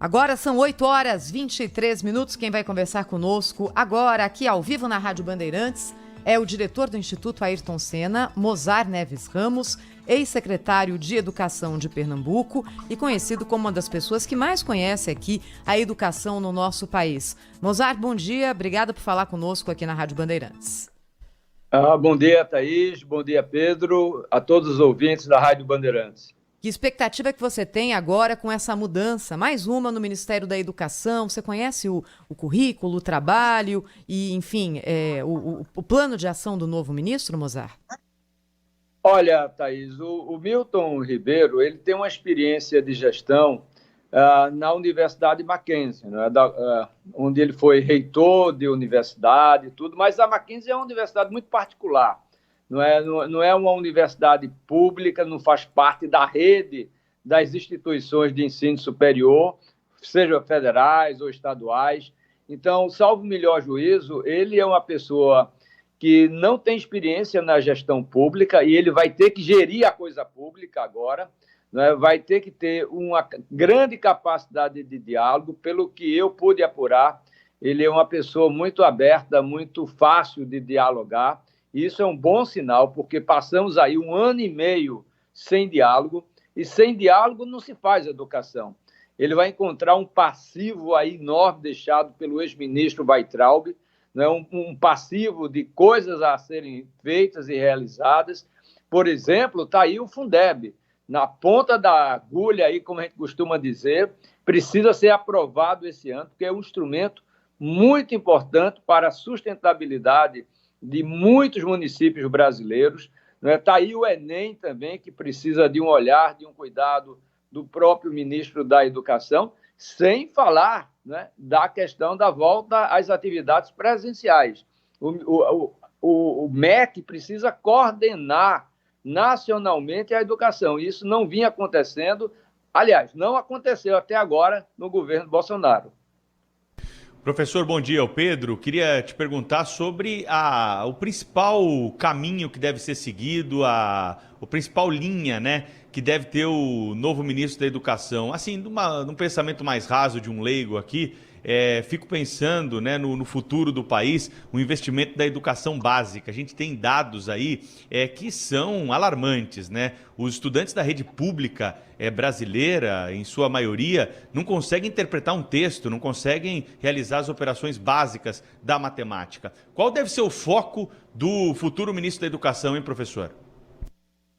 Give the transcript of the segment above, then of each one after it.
Agora são 8h23. Quem vai conversar conosco agora, aqui ao vivo na Rádio Bandeirantes, é o diretor do Instituto Ayrton Senna, Mozar Neves Ramos, ex-secretário de Educação de Pernambuco e conhecido como uma das pessoas que mais conhece aqui a educação no nosso país. Mozar, bom dia, obrigada por falar conosco aqui na Rádio Bandeirantes. Bom dia, Thaís, bom dia, Pedro, a todos os ouvintes da Rádio Bandeirantes. Que expectativa que você tem agora com essa mudança? Mais uma no Ministério da Educação. Você conhece o currículo, o trabalho e, enfim, o plano de ação do novo ministro, Mozar? Olha, Thaís, o Milton Ribeiro ele tem uma experiência de gestão na Universidade Mackenzie, né, onde ele foi reitor de universidade e tudo, mas a Mackenzie é uma universidade muito particular. Não é uma universidade pública, não faz parte da rede das instituições de ensino superior, sejam federais ou estaduais. Então, salvo o melhor juízo, ele é uma pessoa que não tem experiência na gestão pública e ele vai ter que gerir a coisa pública agora, né? Vai ter que ter uma grande capacidade de diálogo, pelo que eu pude apurar. Ele é uma pessoa muito aberta, muito fácil de dialogar. Isso é um bom sinal, porque passamos aí 1 ano e meio sem diálogo, e sem diálogo não se faz educação. Ele vai encontrar um passivo aí enorme deixado pelo ex-ministro Weintraub, né? Um passivo de coisas a serem feitas e realizadas. Por exemplo, está aí o Fundeb, na ponta da agulha, aí, como a gente costuma dizer, precisa ser aprovado esse ano, porque é um instrumento muito importante para a sustentabilidade de muitos municípios brasileiros. Está aí o Enem também, que precisa de um olhar, de um cuidado do próprio ministro da Educação, sem falar, né, da questão da volta às atividades presenciais. O MEC precisa coordenar nacionalmente a educação. Isso não vinha acontecendo, aliás, não aconteceu até agora no governo Bolsonaro. Professor, bom dia, o Pedro. Queria te perguntar sobre o principal caminho que deve ser seguido, a principal linha, né, que deve ter o novo ministro da Educação. Assim, num pensamento mais raso de um leigo aqui, fico pensando, né, no futuro do país, o investimento da educação básica. A gente tem dados aí que são alarmantes, né? Os estudantes da rede pública brasileira, em sua maioria, não conseguem interpretar um texto, não conseguem realizar as operações básicas da matemática. Qual deve ser o foco do futuro ministro da Educação, hein, professor?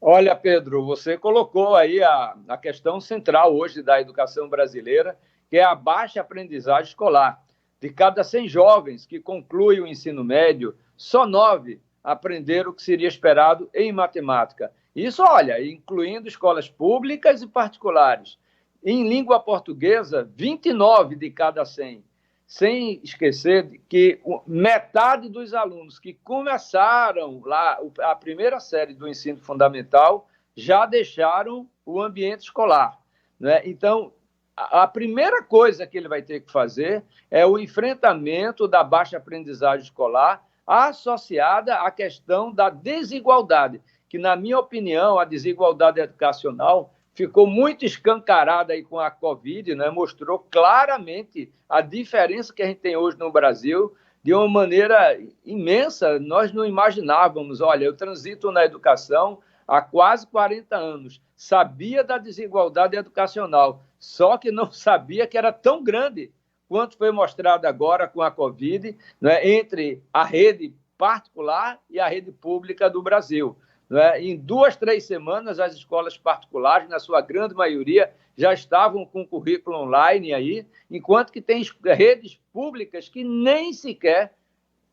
Olha, Pedro, você colocou aí a questão central hoje da educação brasileira, que é a baixa aprendizagem escolar. De cada 100 jovens que concluem o ensino médio, só 9 aprenderam o que seria esperado em matemática. Isso, olha, incluindo escolas públicas e particulares. Em língua portuguesa, 29 de cada 100. Sem esquecer que metade dos alunos que começaram lá a primeira série do ensino fundamental já deixaram o ambiente escolar, né? Então, a primeira coisa que ele vai ter que fazer é o enfrentamento da baixa aprendizagem escolar associada à questão da desigualdade, que, na minha opinião, a desigualdade educacional ficou muito escancarada aí com a Covid, né? Mostrou claramente a diferença que a gente tem hoje no Brasil de uma maneira imensa. Nós não imaginávamos. Olha, eu transito na educação há quase 40 anos, sabia da desigualdade educacional, só que não sabia que era tão grande quanto foi mostrado agora com a Covid, né, entre a rede particular e a rede pública do Brasil. Né? Em 2, 3 semanas, as escolas particulares, na sua grande maioria, já estavam com currículo online aí, enquanto que tem redes públicas que nem sequer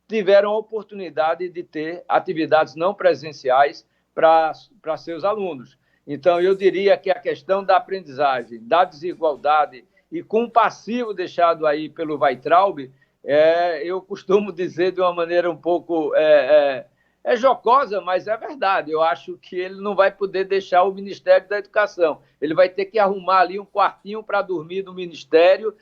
tiveram a oportunidade de ter atividades não presenciais para seus alunos. Então, eu diria que a questão da aprendizagem, da desigualdade e com o passivo deixado aí pelo Weintraub, eu costumo dizer de uma maneira um pouco jocosa, mas é verdade. Eu acho que ele não vai poder deixar o Ministério da Educação. Ele vai ter que arrumar ali um quartinho para dormir no Ministério,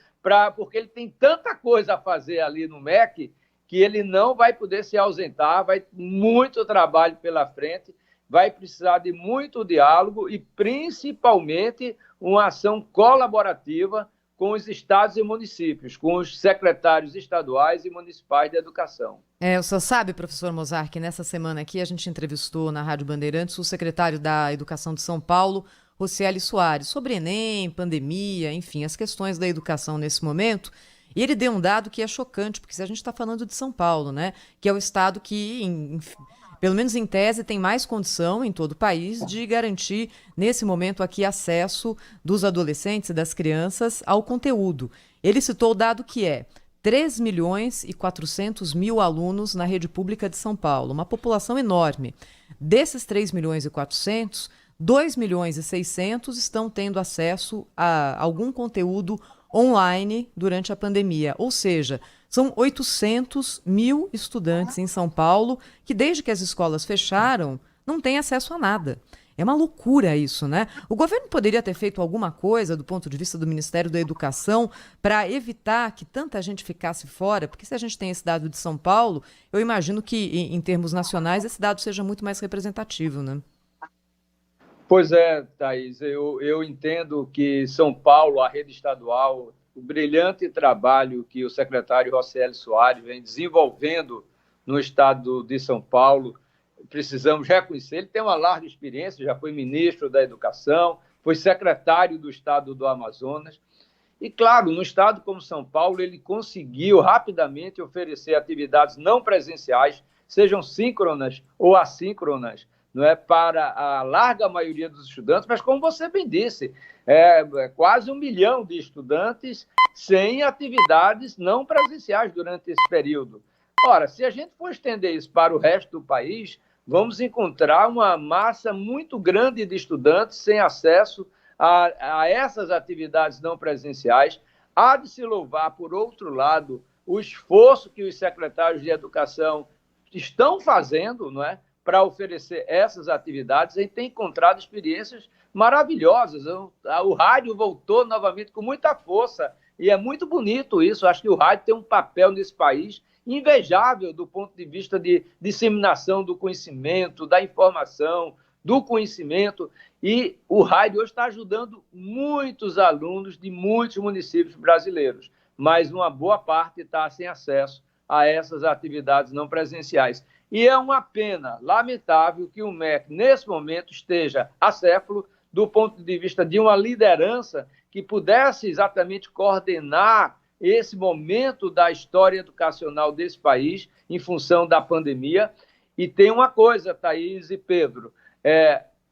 porque ele tem tanta coisa a fazer ali no MEC que ele não vai poder se ausentar, vai ter muito trabalho pela frente, vai precisar de muito diálogo e, principalmente, uma ação colaborativa com os estados e municípios, com os secretários estaduais e municipais de educação. O senhor sabe, professor Mozart, que nessa semana aqui a gente entrevistou na Rádio Bandeirantes o secretário da Educação de São Paulo, Rocieli Soares, sobre Enem, pandemia, enfim, as questões da educação nesse momento. E ele deu um dado que é chocante, porque se a gente está falando de São Paulo, né, que é o estado que, pelo menos em tese, tem mais condição em todo o país de garantir, nesse momento aqui, acesso dos adolescentes e das crianças ao conteúdo. Ele citou o dado que é 3.400.000 alunos na rede pública de São Paulo, uma população enorme. Desses 3.400.000, 2.600.000 estão tendo acesso a algum conteúdo online durante a pandemia, ou seja, são 800.000 estudantes em São Paulo que, desde que as escolas fecharam, não têm acesso a nada. É uma loucura isso, né? O governo poderia ter feito alguma coisa do ponto de vista do Ministério da Educação para evitar que tanta gente ficasse fora, porque se a gente tem esse dado de São Paulo, eu imagino que, em termos nacionais, esse dado seja muito mais representativo, né? Pois é, Thaís, eu entendo que São Paulo, a rede estadual, o brilhante trabalho que o secretário Rocieli Soares vem desenvolvendo no estado de São Paulo, precisamos reconhecer. Ele tem uma larga experiência, já foi ministro da Educação, foi secretário do estado do Amazonas. E, claro, no estado como São Paulo, ele conseguiu rapidamente oferecer atividades não presenciais, sejam síncronas ou assíncronas, não é, para a larga maioria dos estudantes, mas como você bem disse, quase 1 milhão de estudantes sem atividades não presenciais durante esse período. Ora, se a gente for estender isso para o resto do país, vamos encontrar uma massa muito grande de estudantes sem acesso a essas atividades não presenciais. Há de se louvar, por outro lado, o esforço que os secretários de educação estão fazendo, não é, para oferecer essas atividades. A gente tem encontrado experiências maravilhosas. O rádio voltou novamente com muita força e é muito bonito isso. Acho que o rádio tem um papel nesse país invejável do ponto de vista de disseminação do conhecimento, da informação, do conhecimento. E o rádio hoje está ajudando muitos alunos de muitos municípios brasileiros, mas uma boa parte está sem acesso a essas atividades não presenciais. E é uma pena, lamentável, que o MEC, nesse momento, esteja acéfalo do ponto de vista de uma liderança que pudesse exatamente coordenar esse momento da história educacional desse país em função da pandemia. E tem uma coisa, Thaís e Pedro,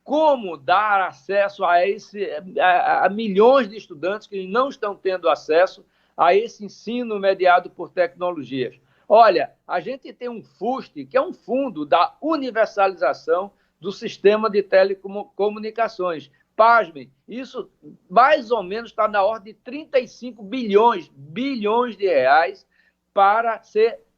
como dar acesso a milhões de estudantes que não estão tendo acesso a esse ensino mediado por tecnologias. Olha, a gente tem um FUST, que é um fundo da universalização do sistema de telecomunicações. Pasmem, isso mais ou menos está na ordem de 35 bilhões de reais para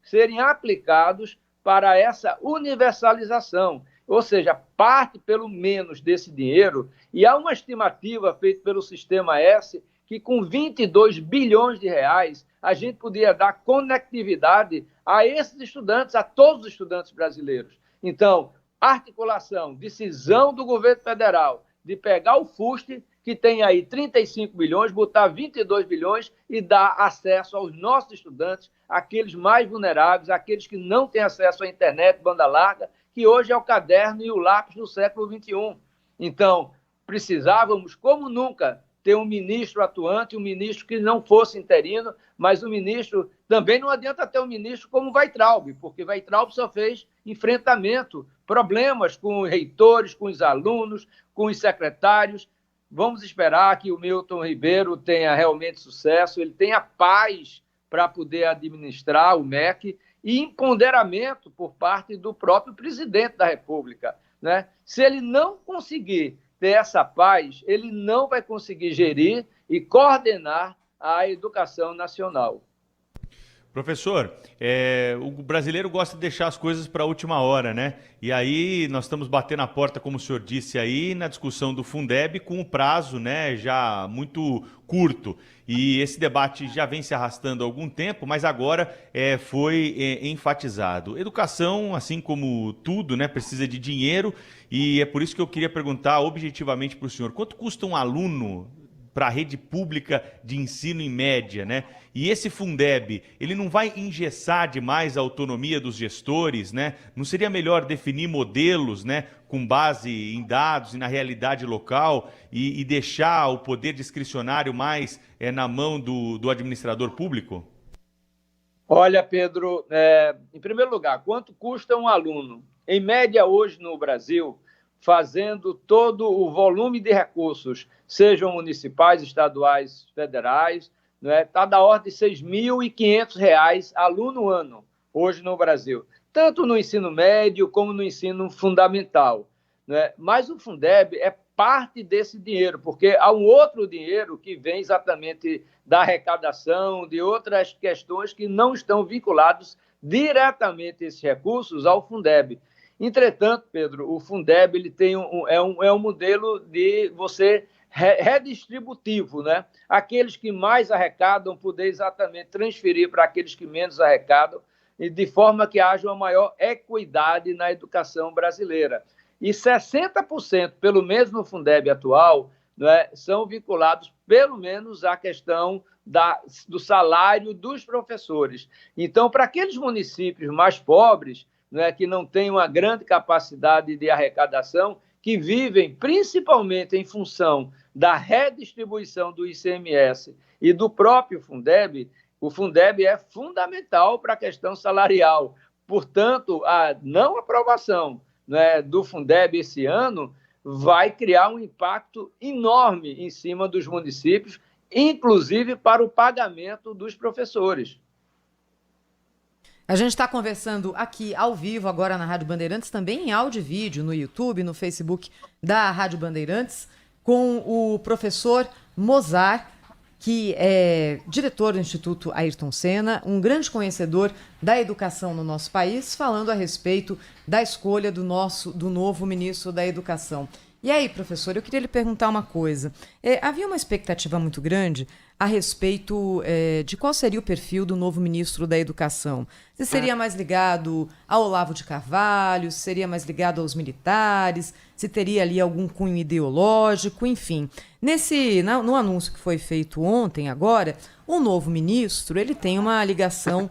serem aplicados para essa universalização. Ou seja, parte pelo menos desse dinheiro, e há uma estimativa feita pelo Sistema S que com 22 bilhões de reais a gente podia dar conectividade a esses estudantes, a todos os estudantes brasileiros. Então, articulação, decisão do governo federal de pegar o FUST, que tem aí 35 bilhões, botar 22 bilhões e dar acesso aos nossos estudantes, aqueles mais vulneráveis, aqueles que não têm acesso à internet, banda larga, que hoje é o caderno e o lápis do século XXI. Então, precisávamos, como nunca, ter um ministro atuante, um ministro que não fosse interino, mas um ministro, também não adianta ter um ministro como Weintraub, porque Weintraub só fez enfrentamento, problemas com os reitores, com os alunos, com os secretários. Vamos esperar que o Milton Ribeiro tenha realmente sucesso, ele tenha paz para poder administrar o MEC e empoderamento por parte do próprio presidente da República, né? Se ele não conseguir ter essa paz, ele não vai conseguir gerir e coordenar a educação nacional. Professor, o brasileiro gosta de deixar as coisas para a última hora, né? E aí nós estamos batendo a porta, como o senhor disse aí, na discussão do Fundeb com o prazo, né, já muito curto. E esse debate já vem se arrastando há algum tempo, mas agora foi enfatizado. Educação, assim como tudo, né, precisa de dinheiro, e é por isso que eu queria perguntar objetivamente para o senhor, quanto custa um aluno para a rede pública de ensino em média, né? E esse Fundeb, ele não vai engessar demais a autonomia dos gestores, né? Não seria melhor definir modelos, né, com base em dados e na realidade local e deixar o poder discricionário mais na mão do administrador público? Olha, Pedro, em primeiro lugar, quanto custa um aluno? Em média, hoje no Brasil, fazendo todo o volume de recursos, sejam municipais, estaduais, federais, está da ordem de R$ 6.500 aluno ano, hoje no Brasil, tanto no ensino médio como no ensino fundamental. Mas o Fundeb é parte desse dinheiro, porque há um outro dinheiro que vem exatamente da arrecadação, de outras questões que não estão vinculados diretamente esses recursos ao Fundeb. Entretanto, Pedro, o Fundeb ele tem um modelo de você redistributivo, né? Aqueles que mais arrecadam poder exatamente transferir para aqueles que menos arrecadam, e de forma que haja uma maior equidade na educação brasileira. E 60%, pelo menos no Fundeb atual, são vinculados pelo menos à questão do salário dos professores. Então, para aqueles municípios mais pobres, que não têm uma grande capacidade de arrecadação, que vivem principalmente em função da redistribuição do ICMS e do próprio Fundeb, o Fundeb é fundamental para a questão salarial. Portanto, a não aprovação do Fundeb esse ano vai criar um impacto enorme em cima dos municípios, inclusive para o pagamento dos professores. A gente está conversando aqui ao vivo, agora na Rádio Bandeirantes, também em áudio e vídeo, no YouTube, no Facebook da Rádio Bandeirantes, com o professor Mozar, que é diretor do Instituto Ayrton Senna, um grande conhecedor da educação no nosso país, falando a respeito da escolha do novo ministro da Educação. E aí, professor, eu queria lhe perguntar uma coisa. Havia uma expectativa muito grande a respeito de qual seria o perfil do novo ministro da Educação. Se seria mais ligado ao Olavo de Carvalho, se seria mais ligado aos militares, se teria ali algum cunho ideológico, enfim. No anúncio que foi feito ontem, agora, o novo ministro ele tem uma ligação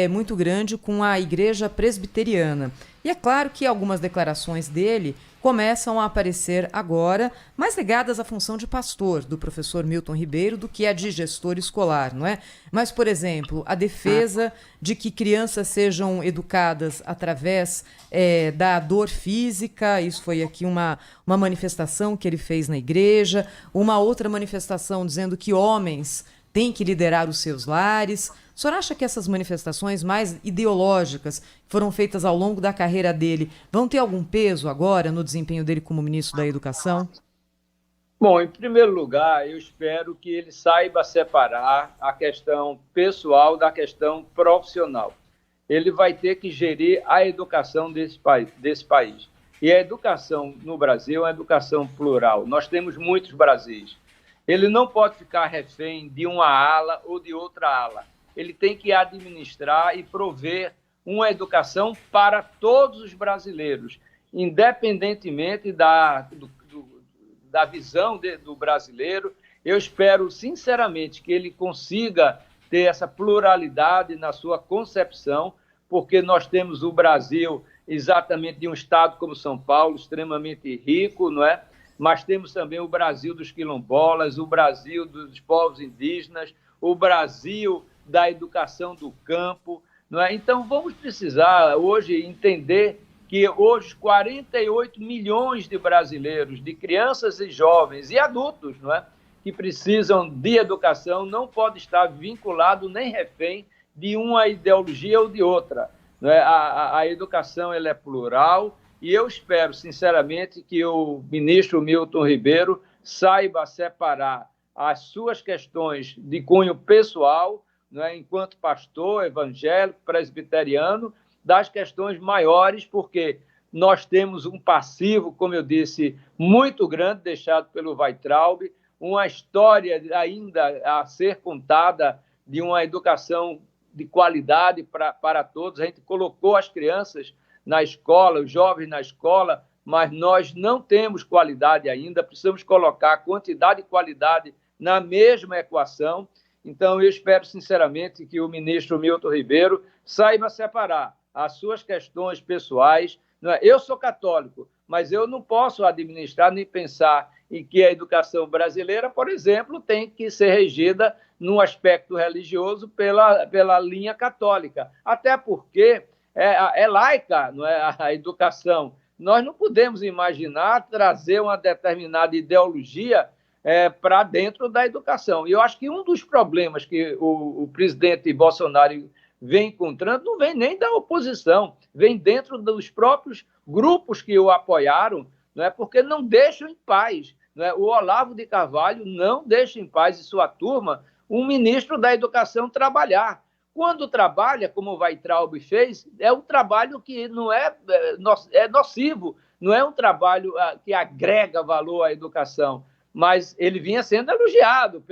muito grande com a Igreja Presbiteriana. E é claro que algumas declarações dele começam a aparecer agora, mais ligadas à função de pastor do professor Milton Ribeiro do que a de gestor escolar, não é? Mas, por exemplo, a defesa de que crianças sejam educadas através da dor física, isso foi aqui uma manifestação que ele fez na igreja, uma outra manifestação dizendo que homens têm que liderar os seus lares. O senhor acha que essas manifestações mais ideológicas que foram feitas ao longo da carreira dele vão ter algum peso agora no desempenho dele como ministro da Educação? Bom, em primeiro lugar, eu espero que ele saiba separar a questão pessoal da questão profissional. Ele vai ter que gerir a educação desse país. E a educação no Brasil é uma educação plural. Nós temos muitos Brasis. Ele não pode ficar refém de uma ala ou de outra ala. Ele tem que administrar e prover uma educação para todos os brasileiros, independentemente da visão do brasileiro. Eu espero, sinceramente, que ele consiga ter essa pluralidade na sua concepção, porque nós temos o Brasil exatamente de um estado como São Paulo, extremamente rico, não é? Mas temos também o Brasil dos quilombolas, o Brasil dos povos indígenas, o Brasil da educação do campo, não é? Então, vamos precisar hoje entender que hoje 48 milhões de brasileiros, de crianças e jovens e adultos, não é? Que precisam de educação, não pode estar vinculado nem refém de uma ideologia ou de outra. Não é? A educação ela é plural e eu espero, sinceramente, que o ministro Milton Ribeiro saiba separar as suas questões de cunho pessoal, enquanto pastor evangélico, presbiteriano, das questões maiores, porque nós temos um passivo, como eu disse, muito grande, deixado pelo Weintraub, uma história ainda a ser contada de uma educação de qualidade para todos. A gente colocou as crianças na escola, os jovens na escola, mas nós não temos qualidade ainda, precisamos colocar quantidade e qualidade na mesma equação. Então, eu espero, sinceramente, que o ministro Milton Ribeiro saiba separar as suas questões pessoais. Eu sou católico, mas eu não posso administrar nem pensar em que a educação brasileira, por exemplo, tem que ser regida no aspecto religioso pela linha católica. Até porque é laica, não é, a educação. Nós não podemos imaginar trazer uma determinada ideologia para dentro da educação. E eu acho que um dos problemas que o presidente Bolsonaro vem encontrando não vem nem da oposição, vem dentro dos próprios grupos que o apoiaram, não é, porque não deixam em paz. Não é? O Olavo de Carvalho não deixa em paz e sua turma um ministro da Educação trabalhar. Quando trabalha, como o Weintraub fez, é um trabalho que não é nocivo, não é um trabalho que agrega valor à educação, mas ele vinha sendo elogiado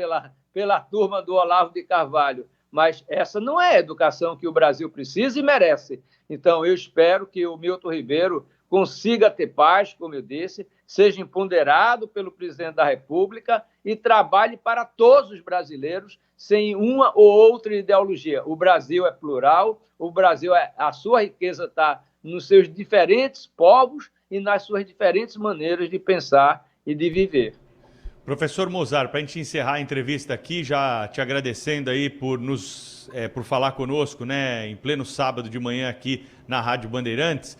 pela turma do Olavo de Carvalho. Mas essa não é a educação que o Brasil precisa e merece. Então, eu espero que o Milton Ribeiro consiga ter paz, como eu disse, seja empoderado pelo presidente da República e trabalhe para todos os brasileiros, sem uma ou outra ideologia. O Brasil é plural, o Brasil, a sua riqueza está nos seus diferentes povos e nas suas diferentes maneiras de pensar e de viver. Professor Mozart, para a gente encerrar a entrevista aqui, já te agradecendo aí por falar conosco, né, em pleno sábado de manhã aqui na Rádio Bandeirantes,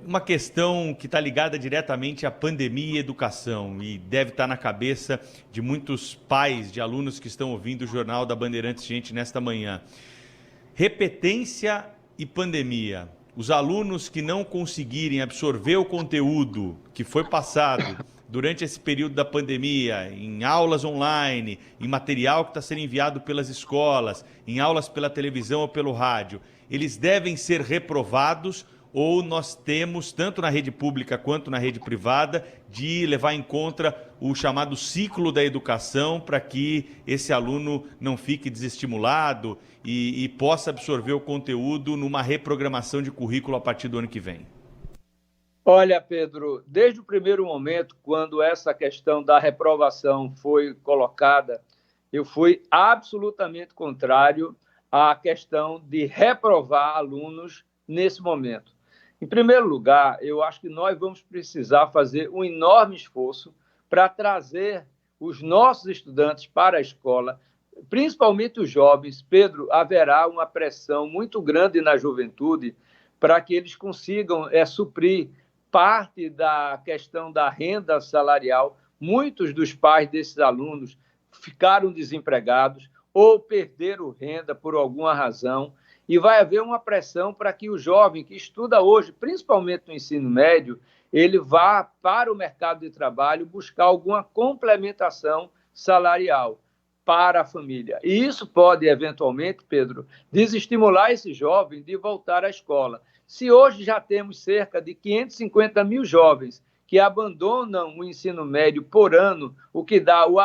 uma questão que está ligada diretamente à pandemia e educação e deve estar na cabeça de muitos pais de alunos que estão ouvindo o Jornal da Bandeirantes, gente, nesta manhã. Repetência e pandemia. Os alunos que não conseguirem absorver o conteúdo que foi passado durante esse período da pandemia, em aulas online, em material que está sendo enviado pelas escolas, em aulas pela televisão ou pelo rádio, eles devem ser reprovados ou nós temos, tanto na rede pública quanto na rede privada, de levar em conta o chamado ciclo da educação para que esse aluno não fique desestimulado e possa absorver o conteúdo numa reprogramação de currículo a partir do ano que vem? Olha, Pedro, desde o primeiro momento, quando essa questão da reprovação foi colocada, eu fui absolutamente contrário à questão de reprovar alunos nesse momento. Em primeiro lugar, eu acho que nós vamos precisar fazer um enorme esforço para trazer os nossos estudantes para a escola, principalmente os jovens. Pedro, haverá uma pressão muito grande na juventude para que eles consigam suprir parte da questão da renda salarial. Muitos dos pais desses alunos ficaram desempregados ou perderam renda por alguma razão, e vai haver uma pressão para que o jovem que estuda hoje, principalmente no ensino médio, ele vá para o mercado de trabalho buscar alguma complementação salarial para a família. E isso pode, eventualmente, Pedro, desestimular esse jovem de voltar à escola. Se hoje já temos cerca de 550 mil jovens que abandonam o ensino médio por ano, o que dá o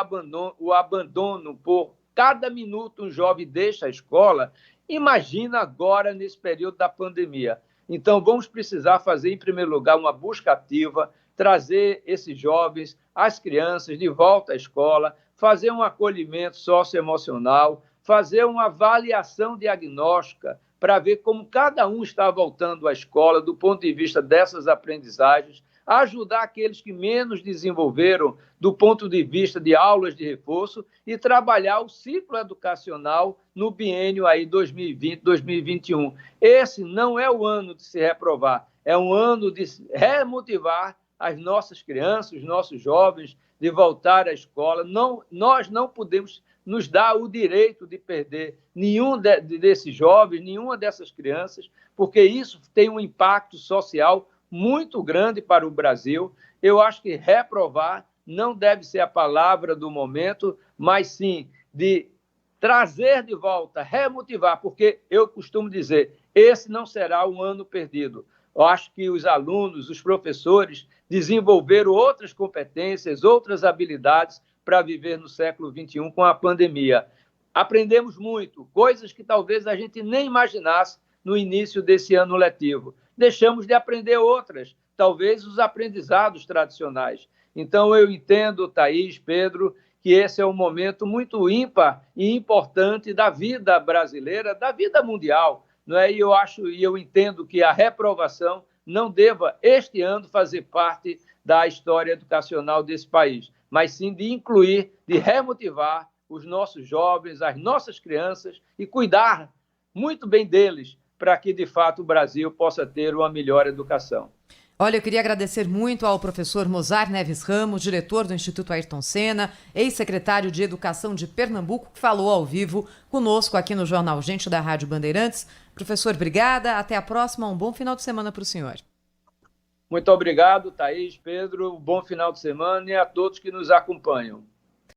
abandono por cada minuto um jovem deixa a escola, imagina agora nesse período da pandemia. Então, vamos precisar fazer, em primeiro lugar, uma busca ativa, trazer esses jovens, as crianças, de volta à escola, fazer um acolhimento socioemocional, fazer uma avaliação diagnóstica para ver como cada um está voltando à escola do ponto de vista dessas aprendizagens, ajudar aqueles que menos desenvolveram do ponto de vista de aulas de reforço e trabalhar o ciclo educacional no biênio aí 2020-2021. Esse não é o ano de se reprovar, é um ano de remotivar as nossas crianças, os nossos jovens, de voltar à escola. Nós não podemos nos dar o direito de perder nenhum desses jovens, nenhuma dessas crianças, porque isso tem um impacto social muito grande para o Brasil. Eu acho que reprovar não deve ser a palavra do momento, mas sim de trazer de volta, remotivar, porque eu costumo dizer, esse não será um ano perdido. Eu acho que os alunos, os professores, desenvolveram outras competências, outras habilidades para viver no século XXI com a pandemia. Aprendemos muito, coisas que talvez a gente nem imaginasse no início desse ano letivo. Deixamos de aprender outras, talvez os aprendizados tradicionais. Então, eu entendo, Thaís, Pedro, que esse é um momento muito ímpar e importante da vida brasileira, da vida mundial, não é? E eu entendo que a reprovação não deva, este ano, fazer parte da história educacional desse país, mas sim de incluir, de remotivar os nossos jovens, as nossas crianças e cuidar muito bem deles para que, de fato, o Brasil possa ter uma melhor educação. Olha, eu queria agradecer muito ao professor Mozar Neves Ramos, diretor do Instituto Ayrton Senna, ex-secretário de Educação de Pernambuco, que falou ao vivo conosco aqui no Jornal Gente da Rádio Bandeirantes. Professor, obrigada. Até a próxima. Um bom final de semana para o senhor. Muito obrigado, Thaís, Pedro. Bom final de semana e a todos que nos acompanham.